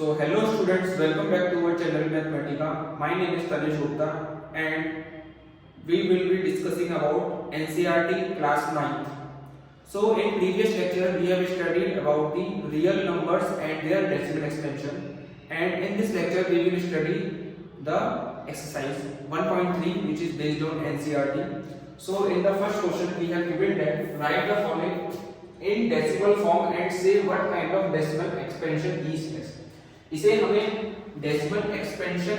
So hello students, welcome back to our channel Mathematica. My name is Tanesh Gupta and we will be discussing about NCERT class 9th. So in previous lecture we have studied about the real numbers and their decimal expansion, and in this lecture we will study the exercise 1.3 which is based on NCERT. So in the first question we have given that write the following in decimal form and say what kind of decimal expansion is this. इसे हमें decimal expansion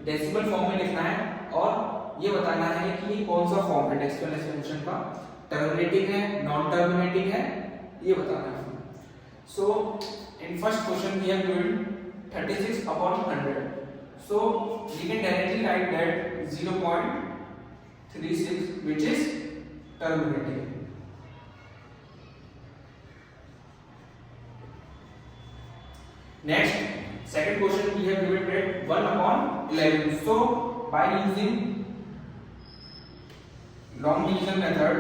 decimal form में लिखना है और ये बताना है कि ये कौन सा फॉर्म है डेसिमल एक्सपेंशन का, टर्मिनेटिंग है, नॉन टर्मिनेटिंग है, ये बताना है. So in first question we have given 36 upon 100. So we can directly write that 0.36 which is terminating. Next, second question we have given that 1 upon 11. So by using long division method,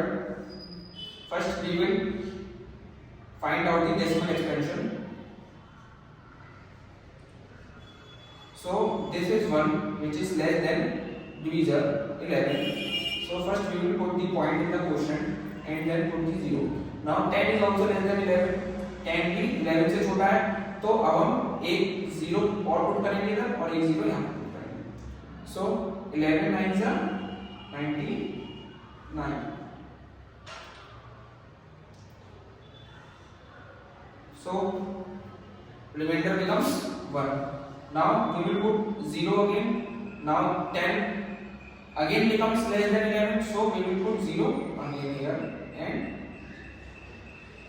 first we will find out the decimal expansion. So this is 1 which is less than divisor 11. So first we will put the point in the quotient and then put the 0. Now 10 is also less than 11. 10 भी 11 से छोटा है, तो अब हम एक 0 और put करेंगे इधर और एक 0 यहाँ पुट करेंगे. सो 11 9 जा 99. So remainder becomes 1. Now we will put 0 again. Now 10 again becomes less than 11, so we will put 0 again here and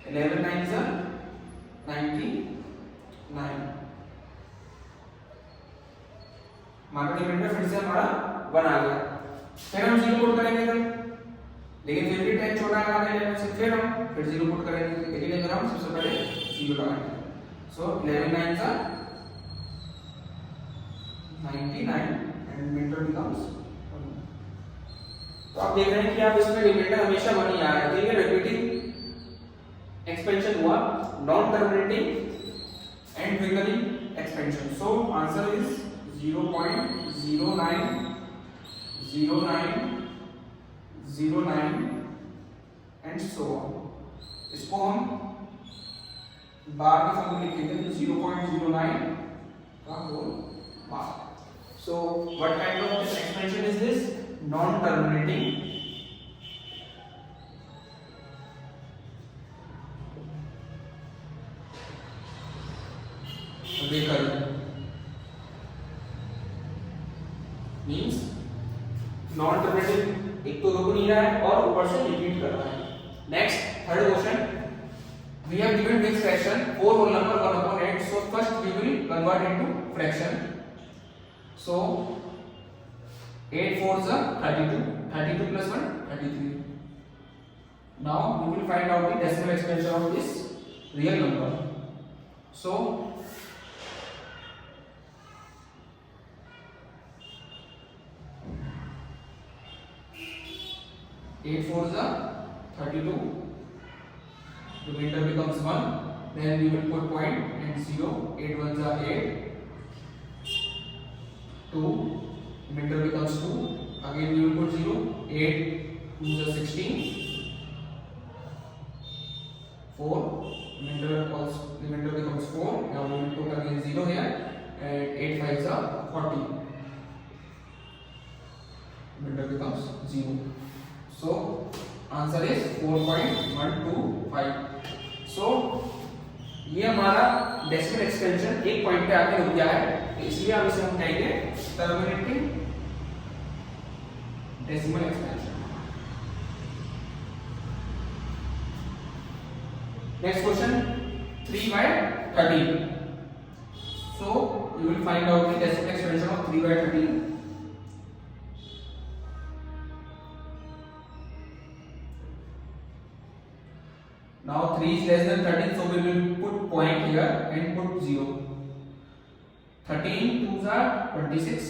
11 9 is 99. हमारा रिमाइंडर फिर से हमारा 1 आ गया. फिर हम 0 पुट करेंगे इधर, लेकिन फिर भी 10 छोटा है हमारे 11 से, फिर हम फिर 0 पुट करेंगे, लेकिन इधर हम सबसे पहले 0 लगाएंगे. सो 11 9 is 99 and remainder becomes 1. तो आप देख रहे हैं कि आप इसमें रिमाइंडर हमेशा 1 ही आ रहा है, तो ये रिपीटिंग एक्सपेंशन हुआ, non terminating and recurring expansion. So answer is 0.090909 and so on. इसको हम बार की फॉर्म में लिखेंगे तो 0.09 का whole bar. So what kind of this expansion is this? Non-terminating recurring means non-terminating, एक तो रुक नहीं रहा है और ऊपर से रिपीट कर रहा है. Next, third question. We have given this fraction 4 whole number 1 upon 8. So first we will convert into fraction. So 8 4s are 32. 32 plus 1 33. Now we will find out the decimal expansion of this real number. So 8 4s are 32. Remainder becomes 1. Then we will put point and 0. 8 1s are 8. 2, remainder becomes 2. Again we will put 0. 8 2s are 16. 4, remainder becomes 4. Now we will put again 0 here and 8 5s are 40. Remainder becomes 0. So answer is 4.125. So ये हमारा decimal expansion एक point पे आके रुक गया है, इसलिए हम इसे हम कहेंगे terminating decimal expansion. Next question 3/13. So you will find out the decimal expansion of 3/13. Now 3 is less than 13, so we will put point here and put 0. 13 2s are 26.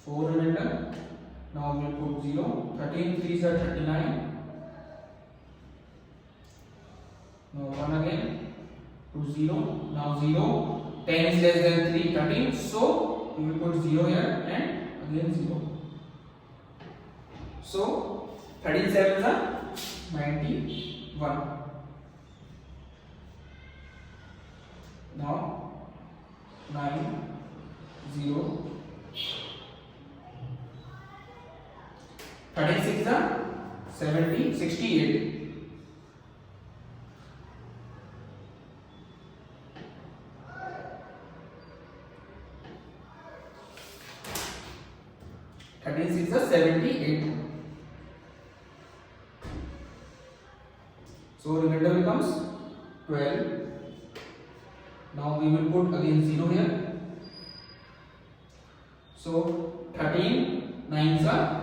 4 remainder. Now we will put 0. 13 3s are 39. Now 1 again. to 0. Now 0, 10 is less than 3, 13. So we will put 0 here and again 0. So 13 7s are 91. Now 9 0. 36 are 70 68. 36 are 78. So remainder becomes 12. Now we will put again 0 here. So 13 9s are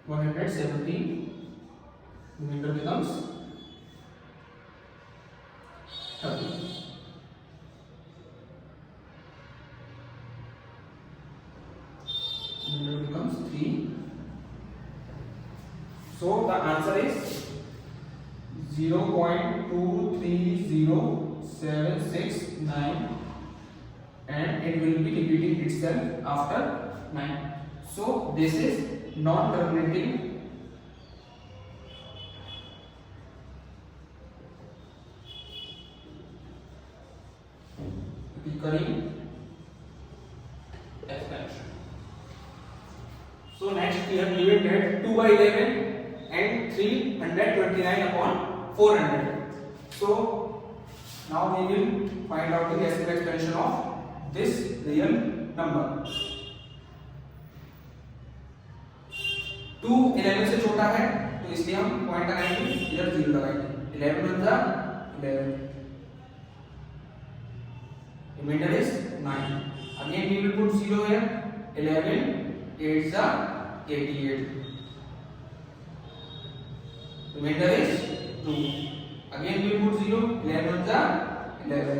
117. Remainder becomes 30. Remainder becomes 3. So the answer is 0.230769 and it will be repeating itself after 9. So this is non-terminating recurring expansion. So next we have given that 2 by 11 and 329 upon 400. So now we will find out the decimal expansion of this real number. 2 11 से छोटा है तो इसलिए हम point लगाएंगे, इधर 0 लगाएंगे. 11 बन जा 11. Remainder is 9. Again we will put 0 here. 11 8s are 88. Remainder is 2. Again we will put 0. 11 1s are 11.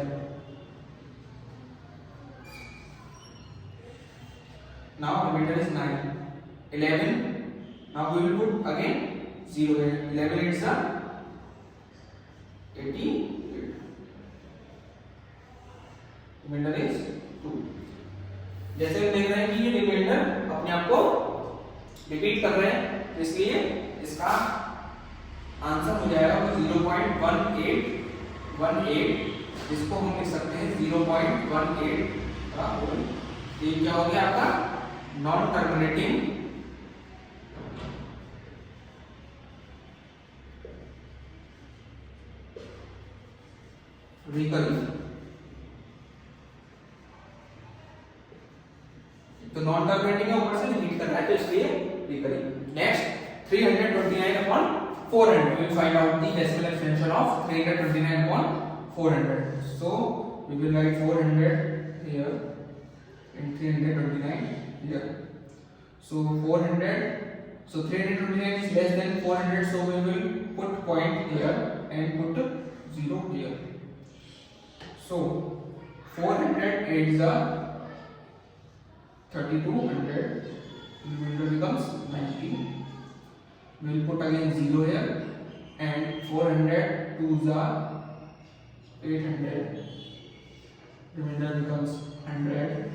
Now remainder is 9. 11. Now we will put again 0 here. 11 8s are 88. Remainder is 2. जैसे हम देख रहे हैं कि ये रिमाइंडर अपने आप को रिपीट कर रहे हैं, इसलिए इसका आंसर हो जाएगा 0.1818, जिसको हम लिख सकते हैं 0.18 का होल. ये क्या हो गया आपका नॉन टर्मिनेटिंग रिकरिंग. तो नॉन टर्मिनेटिंग है, ऊपर से रिपीट कर रहा है तो इसलिए recurring. Next 329 upon 400. We will find out the decimal expansion of 329 upon 400. So we will write 400 here and 329 here. So 329 is less than 400, so we will put point here and put 0 here. So 400 8s are 3200. Remainder becomes 90. We will put again 0 here and 400 2s are 800. Remainder becomes 100.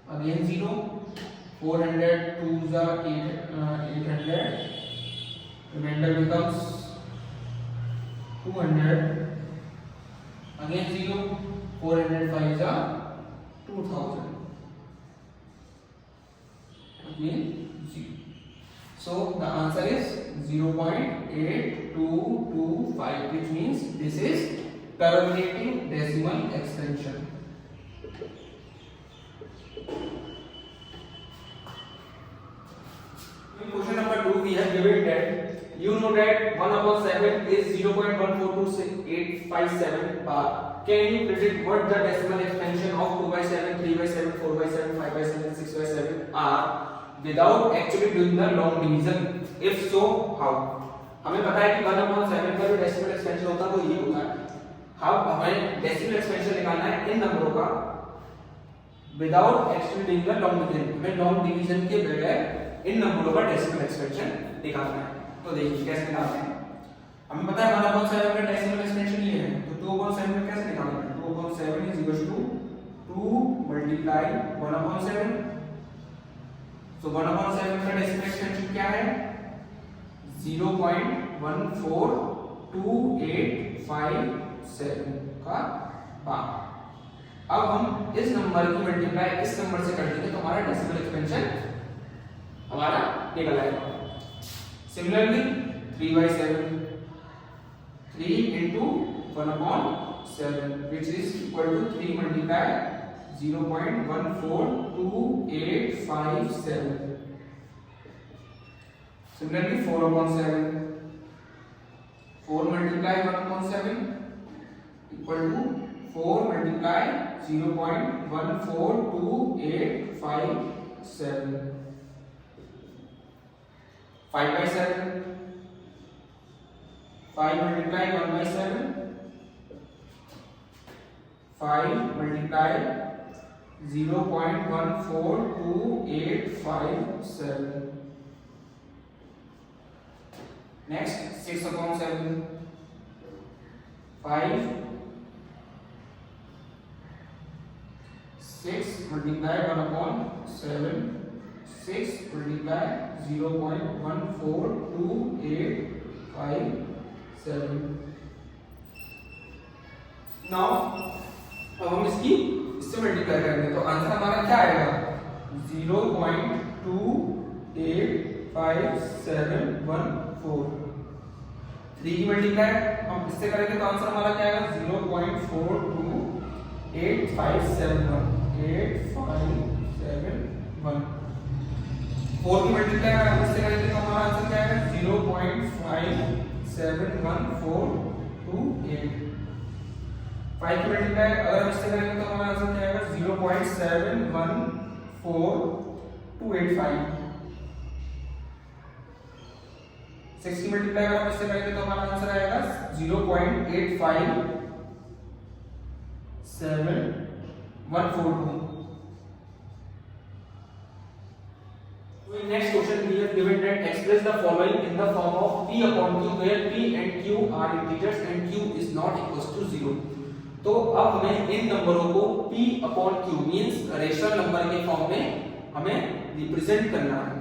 Again 0. 400 2s are 800. Remainder becomes 200. Again 0. 400 5s are 2000. Again 0. So the answer is 0.8225, which means this is terminating decimal expansion. In question number 2 we have given that you know that 1/7 is 0.14287 bar. Can you predict what the decimal expansion of 2/7, 3/7, 4/7, 5/7, 6/7 are without actually doing the long division? If so, how? हमें पता है कि 1/7 का जो decimal expansion होता है वो ये होता है. अब हमें डेसिमल एक्सपेंशन निकालना है इन नंबरों का without actually doing the long division. हमें लॉन्ग डिवीजन के बगैर इन नंबरों का डेसिमल एक्सपेंशन निकालना है. तो देखिए कैसे निकालते हैं. हमें पता है 1/7 का डेसिमल एक्सपेंशन ये है, तो मल्टीप्लाई 1/7। सो 1/7 का डेसिमल एक्सटेंशन क्या है 0.142857 का भाग। अब हम इस नंबर की मल्टीप्लाई इस नंबर से कर देंगे तो हमारा डेसिमल एक्सपेंशन हमारा निकल आएगा। Similarly 3/7 3 into 1/7 which is equal to 3 multiply 0.142857. Similarly 4/7 4 multiply 1/7 equal to 4 multiply 0.142857. 5/7 5 multiply 1/7 5 multiply 0.142857. Next 6/7 5 6 multiply 1/7 6 multiply 0.142857. Now अब हम इससे मल्टीप्लाई करेंगे तो आंसर हमारा क्या आएगा 0.285714। 3 की मल्टीप्लाई हम इससे करेंगे तो आंसर हमारा क्या आएगा 0.42857 4 की मल्टीप्लाई अगर हम इससे करेंगे तो हमारा आंसर क्या आएगा 0.571428। 5 की मल्टीप्लाई अगर हम इससे करेंगे तो हमारा आंसर क्या आएगा 0.714285। 6 की मल्टीप्लाई अगर हम इससे करेंगे तो हमारा आंसर आएगा 0.857142। Next question we have given that express the following in the form of p upon q where p and q are integers and q is not equals to 0। तो अब हमें इन नंबरों को p upon q means rational number के form में हमें represent करना है।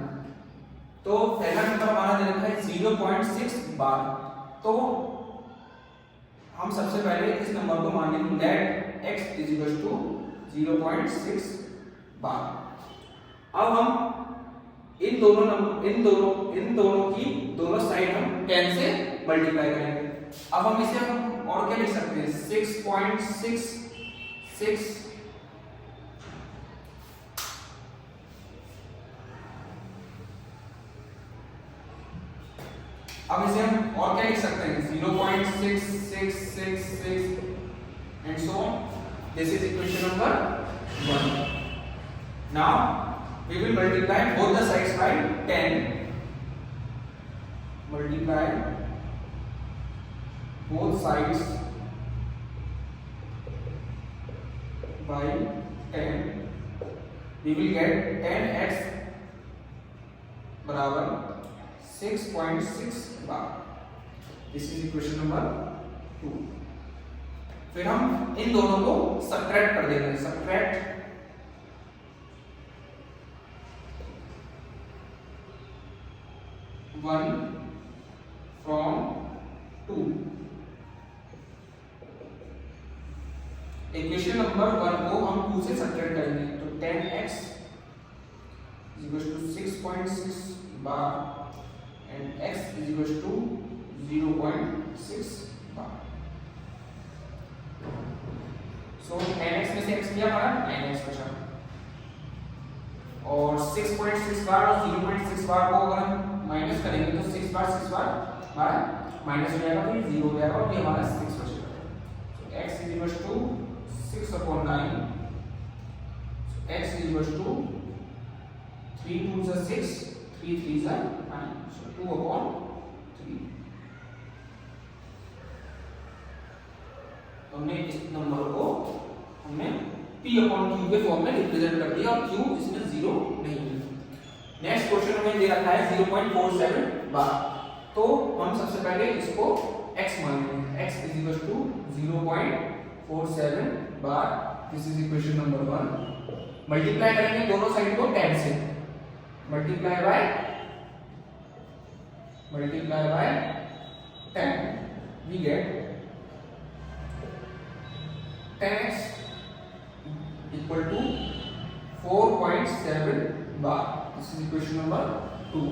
तो पहला नंबर हमारा दे रखा है 0.6 बार। तो हम सबसे पहले इस नंबर को मान लेंगे that x is equal to 0.6 बार। अब हम इन दोनों की दोनों साइड हम 10 से मल्टीप्लाई करेंगे। अब हम इसे और क्या लिख सकते हैं 6.66 अब इसे हम और क्या लिख सकते हैं 0.6666 and so on। This is equation number 1। Now we will multiply both the sides by 10। Multiply both sides by 10 we will get 10x बराबर 6.6 बार। This is equation number 2। फिर हम इन दोनों को सबट्रैक्ट कर देंगे। Subtract 1 from 2। इक्वेशन नंबर 1 को हम 2 से सबट्रैक्ट करेंगे तो 10x = 6.6 bar and x = 0.6 bar. So 10x में से x किया हमारा 9x बचा और 6.6 बार और 0.6 बार को अगर हम माइनस करेंगे तो 6 बार हमारा माइनस हो जाएगा फिर 0 हो जाएगा और ये हमारा 6 बचेगा। सो x = 6/9 x = 3 2 6 3 3 9 so 2/3। तो हमने इस नंबर को हमने p upon q के फॉर्म में रिप्रेजेंट कर दिया और q इसमें 0 नहीं है। नेक्स्ट क्वेश्चन हमें दे रखा है 0.47 बार। तो हम सबसे पहले इसको x मान लेंगे। x = 0.47 bar. This is equation number 1। Multiply करेंगे दोनों साइड को 10 से, multiply by 10, we get 10x equal to 4.7 bar. This is equation number 2।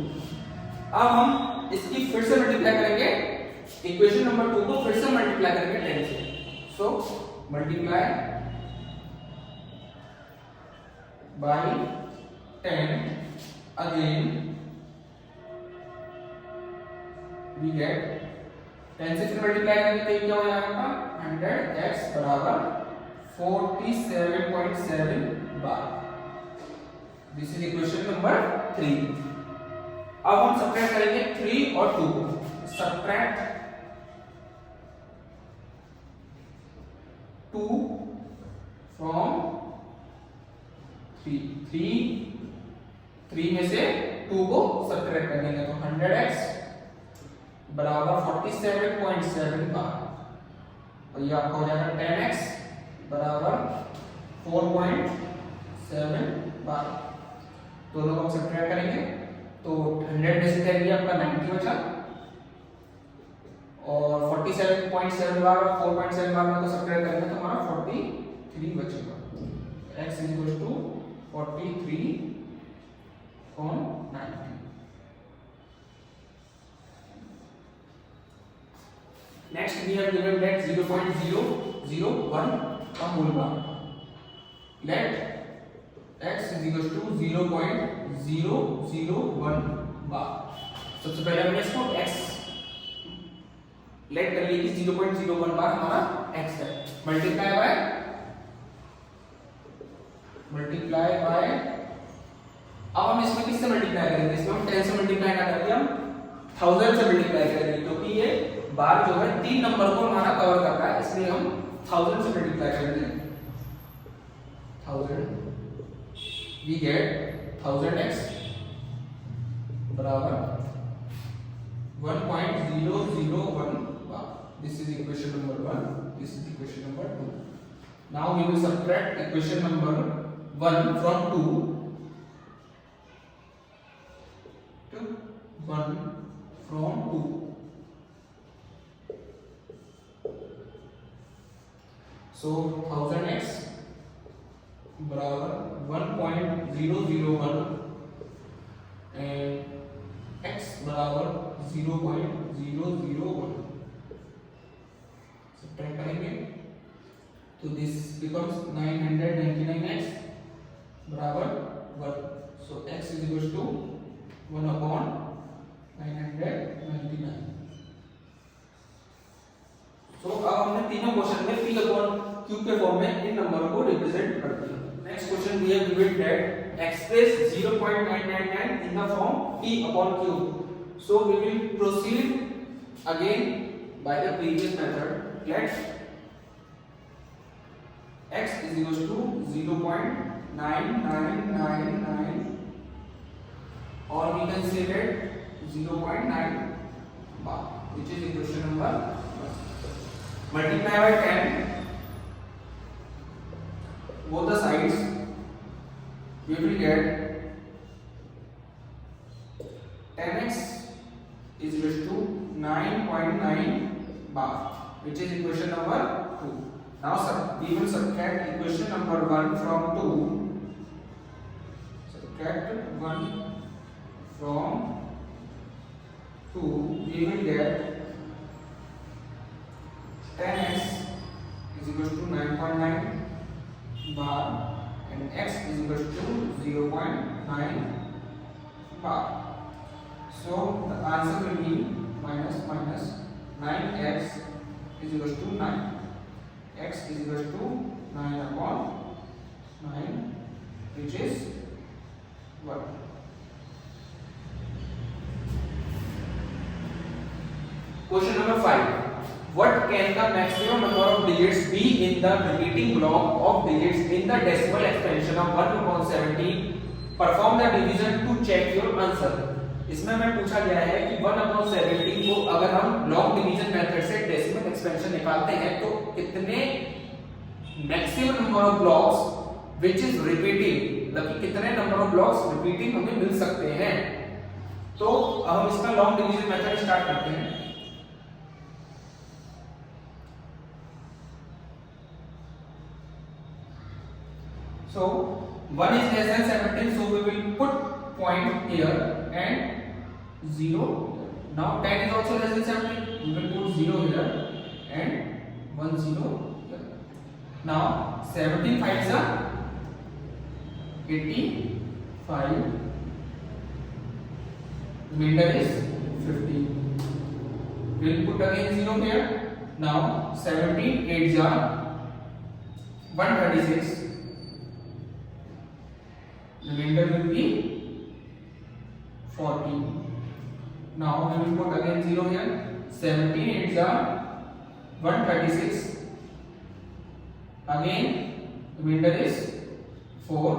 अब हम इसकी फिर से मल्टीप्लाई करेंगे, इक्वेशन नंबर 2 को फिर से मल्टीप्लाई करेंगे 10 से। So multiply by 10 again, we get 10 से फिर मल्टीप्लाई करेंगे तो क्या हो जाएगा 100x बराबर 47.7 बार। This is equation number 3। अब हम सब्ट्रैक्ट करेंगे 3 और 2 को। सब्ट्रैक्ट 2 फ्रॉम 3 में से 2 को सब्ट्रैक्ट करेंगे तो 100x बराबर 47.7 बार, और ये आपका हो जाएगा 10x बराबर 4.7 बार। दोनों को सब्ट्रैक्ट करेंगे तो 100 में से करेंगे आपका 90 बचा, और 47.7 बार और 4.7 बार में को सब्ट्रैक्ट करेंगे तो हमारा 43 बचेगा। x equal to 43 from 90। Next we have given that 0.001 का मूल मान। Let x is equal to 0.001 बार। सबसे पहले हमने इसको x लेट कर ली कि 0.01 बार हमारा x है। मल्टीप्लाई बाय अब हम इसमें किससे मल्टीप्लाई करेंगे? इसमें हम 10 से मल्टीप्लाई ना करके हम 1000 से मल्टीप्लाई करेंगे, क्योंकि ये बार जो है 3 नंबर को हमारा कवर करता है, इसलिए हम 1000 से मल्टीप्लाई करेंगे। 1000 we get 1000x बराबर 1.001 बार। This is equation number 1, this is equation number 2. Now we will subtract equation number 1 from 2 to 1 from 2. So 1000x बराबर 1.001 and x बराबर 0.001। सब्ट्रैक्ट करेंगे तो दिस बिकम्स 999x बराबर 1। So x is equal to 1/999। So अब हमने तीनों question में p upon q के फॉर्म में इन नंबरों को रिप्रेजेंट कर दिया। Next question we have given that express 0.999 in the form p upon q। So we will proceed again by the previous method. Let x is equal to 0.9999 or we can say that 0.9 bar, which is equation number 1. Multiply by 10 both the sides, we will get 10x is equal to 9.9 bar, which is equation number 2. Now we will subtract equation number 1 from 2. Subtract 1 from 2, we will get 10x is equal to 9.9 bar and x is equal to 0.9 bar. So the answer will be minus 9x is equal to 9. X is equal to 9 upon 9, which is 1. Question number 5. What can the maximum number of digits be in the repeating block of digits in the decimal expansion of 1/17? Perform the division to check your answer. इसमें मैं पूछा गया है कि 1/17 को अगर हम log division method से डेसिमल एक्सपेंशन निकालते हैं तो कितने maximum number of blocks which is repeating, मतलब कितने नंबर ऑफ ब्लॉक्स रिपीटिंग हमें मिल सकते हैं। तो अब हम इसका लॉन्ग डिवीजन मेथड स्टार्ट करते हैं। So 1 is less than 17, so we will put point here and 0. Now 10 is also less than 17, we will put 0 here and 1 0 here. Now 17 5s are 85, remainder is 50. We will put again 0 here. Now 17 8s are 136. Remainder will be 40. Now we will put again 0 here. 17 8s are 136. Again remainder is 4.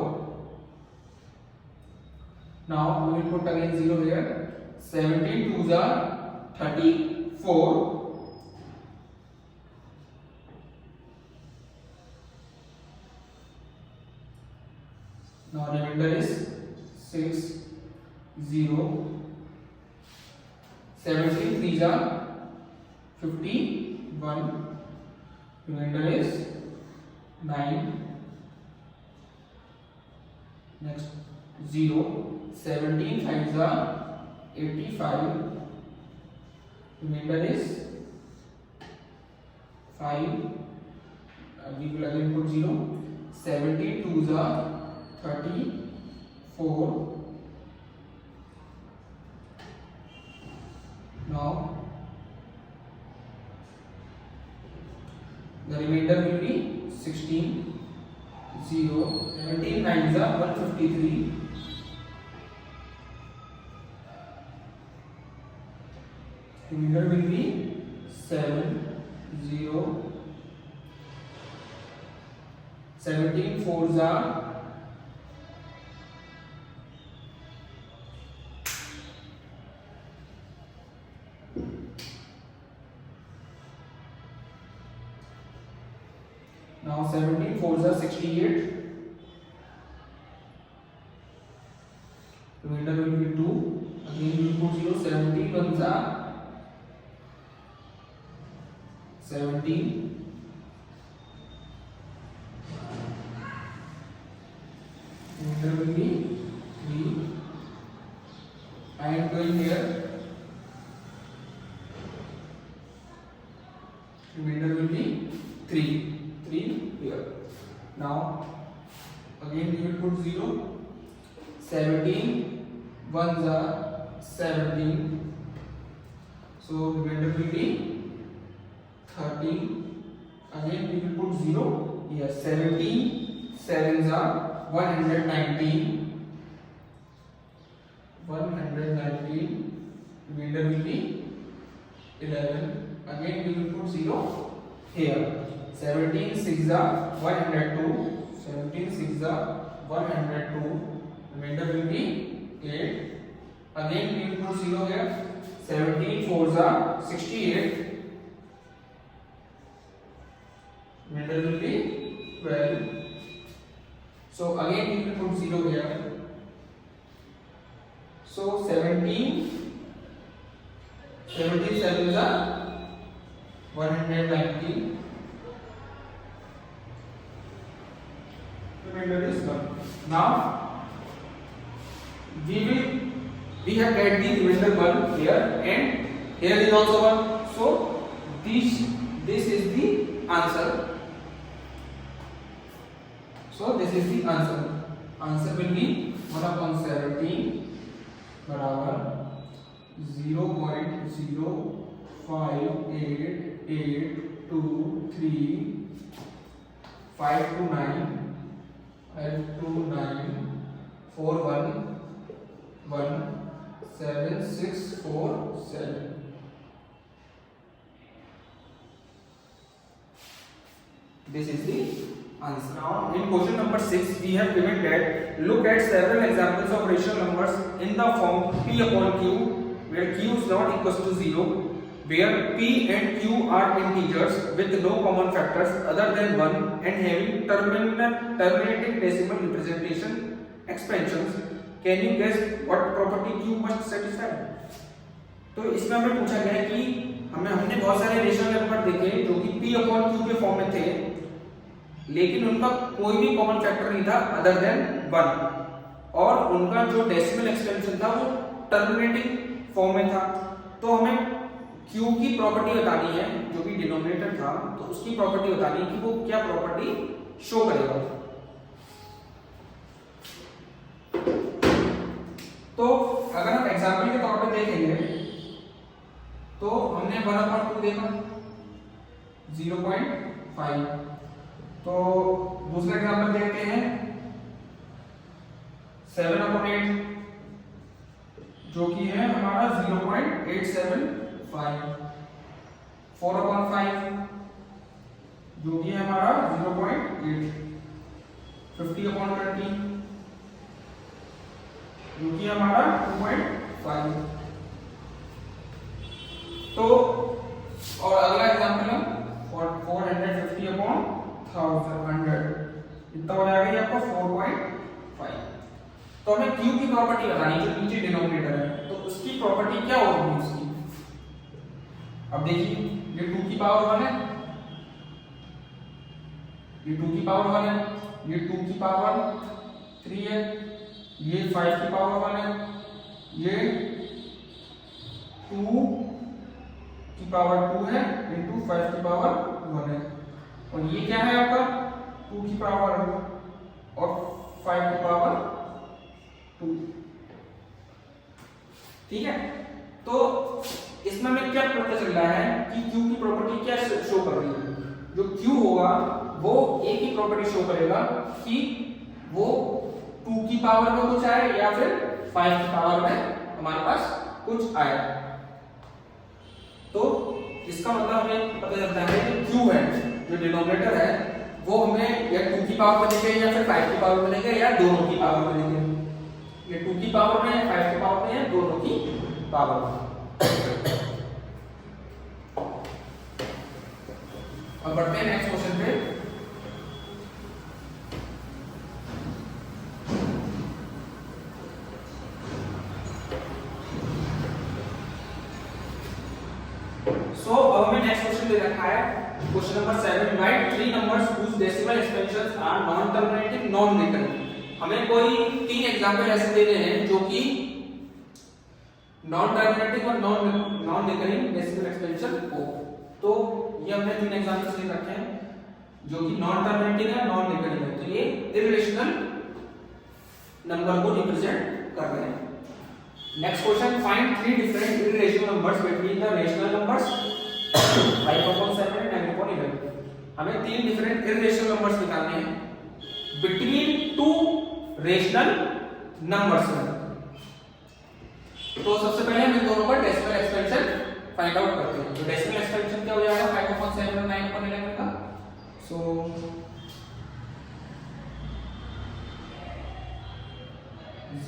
Now we will put again 0 here. 17 2s are 34. Now remainder is 6 0. 17 3s are 51. Remainder is 9. Next 0. 17 5s are 85. Remainder is 5. We will again put 0. 17 2s are 34. Now the remainder will be 16 0. 17 9s are 153. Remainder will be 7 0. 17 4s are 17 4s are 68. Remainder will be 2. Again we will put 0. 17 1s are 17. Remainder will be 3. I am going here. Remainder will be 3 here. Now again we will put 0. 17 1s are 17. So remainder will be 13. Again we will put 0 here. 17 7s are 119. 119. Remainder will be 11. Again we will put 0 here. 17 6s are 102. 17 6s are 102. Remainder will be 8. Again we will put 0 here. 17 4s are 68. Remainder will be 12. So again we will put 0 here. So 17 7s are 190. Remainder is 1. Now we have get the remainder 1 here and here is also 1. So this is the answer. So this is the answer. Answer will be 1/17 बराबर 0.05883 529 This is the answer. Now in question number 6 we have given that look at several examples of rational numbers in the form p upon q where q is not equals to 0 where p and q are integers with no common factors other than 1 and having terminating decimal representation expansions. Can you guess what property q must satisfy? तो इसमें हमें पूछा गया है कि हमने बहुत सारे रेशनल नंबर देखे जो कि p अपॉन q के फॉर्म में थे, लेकिन उनका कोई भी कॉमन फैक्टर नहीं था अदर देन 1, और उनका जो डेसिमल एक्सपेंशन था वो टर्मिनेटिंग फॉर्म में था। तो हमें q की प्रॉपर्टी बतानी है, जो कि डिनोमिनेटर था, तो उसकी प्रॉपर्टी बतानी है कि वो क्या प्रॉपर्टी शो करेगा। तो अगर हम एग्जांपल के तौर पे देखेंगे तो हमने 1/2 देखा 0.5, तो दूसरा एग्जांपल देखते हैं 7/8 जो कि है हमारा 0.875, 4/5 जो कि है हमारा 0.8, 50/20 जो कि हमारा 2.5। तो और अगला एग्जांपल है 450/100, इतना हो जाएगा ये आपका 4.5। तो हमें q की प्रॉपर्टी बतानी है जो नीचे डिनोमिनेटर है, तो उसकी प्रॉपर्टी क्या होगी उसकी। अब देखिए ये 2 की पावर 1 है, ये 2 की पावर 1 है, ये 2 की पावर 3 है, ये 5 की पावर 1 है, ये 2 की पावर 2 है इंटू 5 की पावर 1 है, और ये क्या है आपका 2 की पावर और 5 की पावर 2। ठीक है, तो इसमें हमें क्या पता चल रहा है कि q की प्रॉपर्टी क्या शो कर रही है। जो q होगा वो एक ही प्रॉपर्टी शो करेगा कि वो 2 की पावर में कुछ आए या फिर 5 की पावर में हमारे पास कुछ आए। तो इसका मतलब हमें पता चलता है कि q है जो डिनोमिनेटर है वो हमें या 2 की पावर में देंगे या फिर 5 की पावर में देंगे या दोनों की पावर में देंगे। ये 2 की पावर में है, 5 की पावर में है, दोनों की पावर में। अब बढ़ते हैं नेक्स्ट क्वेश्चन पे। सो अब हमें नेक्स्ट क्वेश्चन दे रखा है question number 7, right 3 numbers whose decimal expansions are non terminating non recurring। हमें कोई 3 एग्जांपल ऐसे देने हैं जो कि नॉन टर्मिनेटिंग और नॉन रिकरिंग डेसिमल एक्सपेंशन हो। तो ये हमने 3 एग्जांपल्स दे रखे हैं जो कि नॉन टर्मिनेटिंग है, नॉन रिकरिंग है, तो ये इररेशनल नंबर को रिप्रेजेंट कर रहे हैं। Next question, find 3 different irrational numbers between the rational numbers 5/7 and 9/11। हमें 3 डिफरेंट इररेशनल नंबर्स निकालने हैं बिटवीन 2 रेशनल नंबर्स में। तो सबसे पहले हम इन दोनों का डेसिमल एक्सपेंशन फाइंड आउट करते हैं। तो डेसिमल एक्सपेंशन क्या हो जाएगा 5/7 और 9/11 का। सो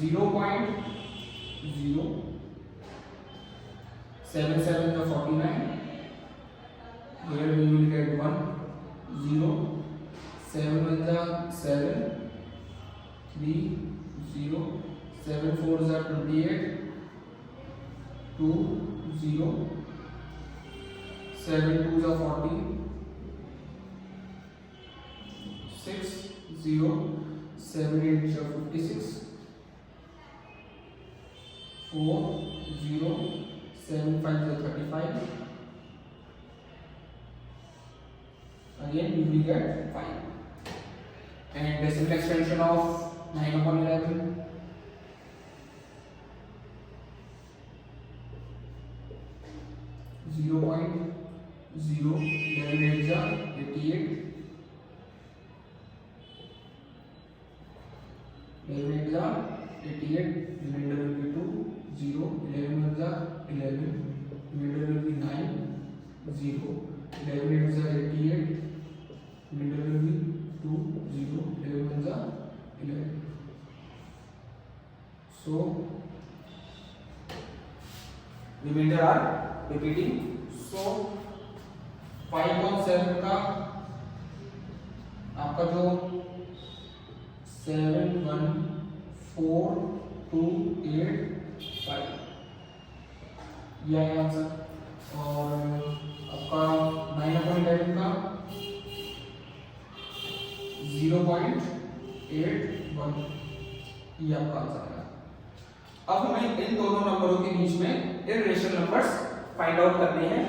0.0 7 7 का 49, here we will get 1 0 7 1 का 7 3 0 7 4 का 28 2 0 7 2 का 40 6 0 7 8 का 56 4 0 7 5 का 35, again we will get 5, and decimal extension of 9/11 0.0 11 8 का 88 11 8 का 88, remainder will be 2 0 11 1 का 11, remainder will be 9 0 11 8 का 88, remainder will be 2 0 11 1 का 11। So remainder are repeating, सो 5/7 का आपका जो 714,285 यह है आंसर। और आपका 9/11 का 0.81 ये आपका आंसर है। अब हमें इन दोनों नंबरों के बीच में इर्रेशनल नंबर्स फाइंड आउट करने हैं।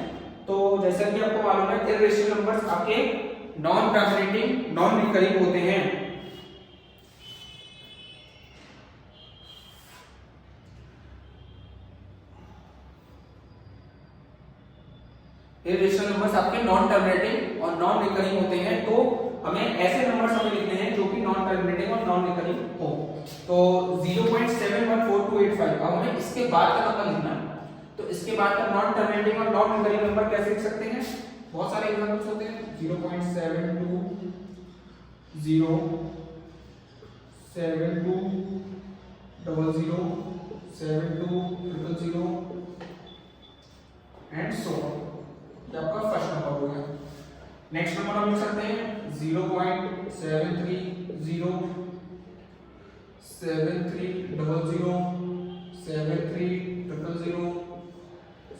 तो जैसा कि आपको मालूम है इर्रेशनल नंबर्स आपके नॉन टर्मिनेटिंग नॉन रिकरिंग होते हैं। इर्रेशनल नंबर्स आपके नॉन टर्मिनेटिंग और नॉन रिकरिंग होते हैं। तो हमें ऐसे नंबर्स हमें लिखने हैं जो कि नॉन टर्मिनेटिंग और नॉन रिकरिंग हो। तो 0.714285 अब हमें इसके बाद का नंबर लिखना है। तो इसके बाद का नॉन टर्मिनेटिंग और नॉन रिकरिंग नंबर कैसे लिख सकते हैं? बहुत सारे एग्जांपल्स होते हैं। 0.72 0 72 00 72 000 एंड सो ऑन। ये आपका फर्स्ट नंबर हो गया। नेक्स्ट नंबर हम लिख सकते हैं 0.730 7300 7300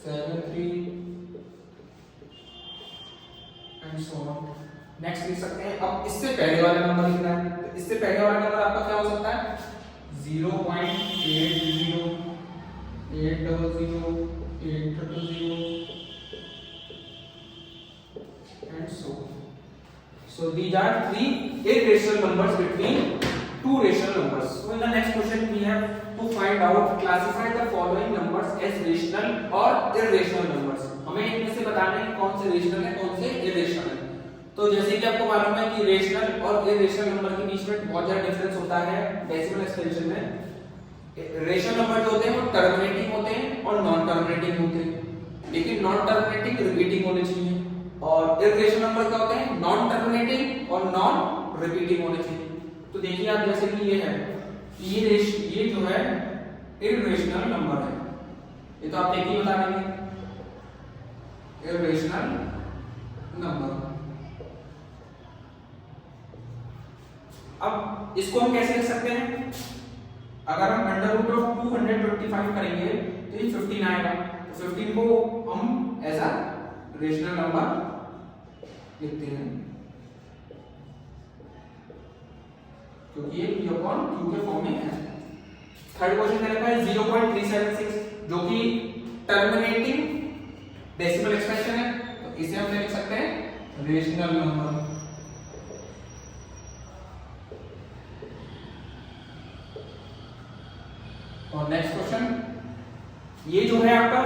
73 एंड सो ऑन। नेक्स्ट लिख सकते हैं। अब इससे पहले वाला नंबर लिखना है। तो इससे पहले वाला नंबर आपका क्या हो सकता है? 0.80 800 800 and so on. So these are three irrational numbers between two rational numbers. So in the next question we have to find out classify the following numbers as rational or irrational numbers. हमें इनमें से बताना है कौन से rational है कौन से इरेशनल है। तो जैसे कि आपको मालूम है कि रेशनल और इरेशनल नंबर के बीच में बहुत ज्यादा डिफरेंस होता है डेसिमल एक्सपेंशन में। रेशनल नंबर जो होते हैं वो टर्मिनेटिंग होते हैं और नॉन टर्मिनेटिंग होते हैं, लेकिन नॉन टर्मिनेटिंग रिपीटिंग होने चाहिए। और इर्रेशनल नंबर क्या होते हैं? नॉन टर्मिनेटिंग और नॉन रिपीटिंग होने चाहिए। तो देखिए आप जैसे कि ये है, ये जो है इर्रेशनल नंबर है, ये तो आप एक ही बता देंगे इर्रेशनल नंबर। अब इसको हम कैसे लिख सकते हैं? अगर हम अंडर रूट ऑफ 225 करेंगे तो ये 15 आएगा। तो 15 को हम एज अ रेशनल नंबर लिखते हैं क्योंकि ये p/q के फॉर्म में है। थर्ड क्वेश्चन मेरे पास 0.376 जो कि टर्मिनेटिंग डेसिमल एक्सप्रेशन है, तो इसे हम लिख सकते हैं रेशनल नंबर। और नेक्स्ट क्वेश्चन ये जो है आपका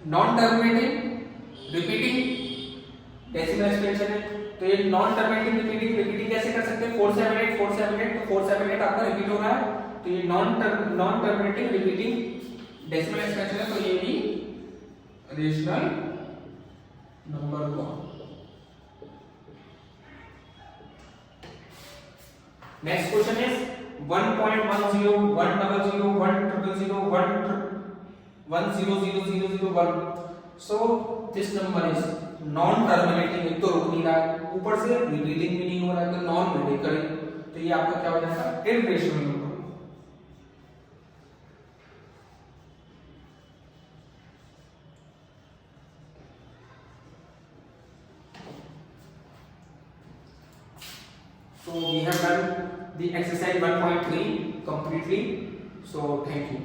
non terminating repeating decimal expression है। तो ये नॉन टर्मिनेटिंग रिपीटिंग कैसे कर सकते हैं? 478 478 तो 478 आपका रिपीट हो रहा है, तो ये non terminating repeating decimal expression है, तो ये भी रेशनल नंबर हुआ। Next question is 1.10 100 100 100 so this number is non terminating, एक तो रुक नहीं रहा है, ऊपर से रिपीटिंग भी नहीं हो रहा है, तो नॉन रिकरिंग, तो ये आपका क्या हो जाएगा? Irrational number. So we have done the exercise 1.3 completely. So thank you.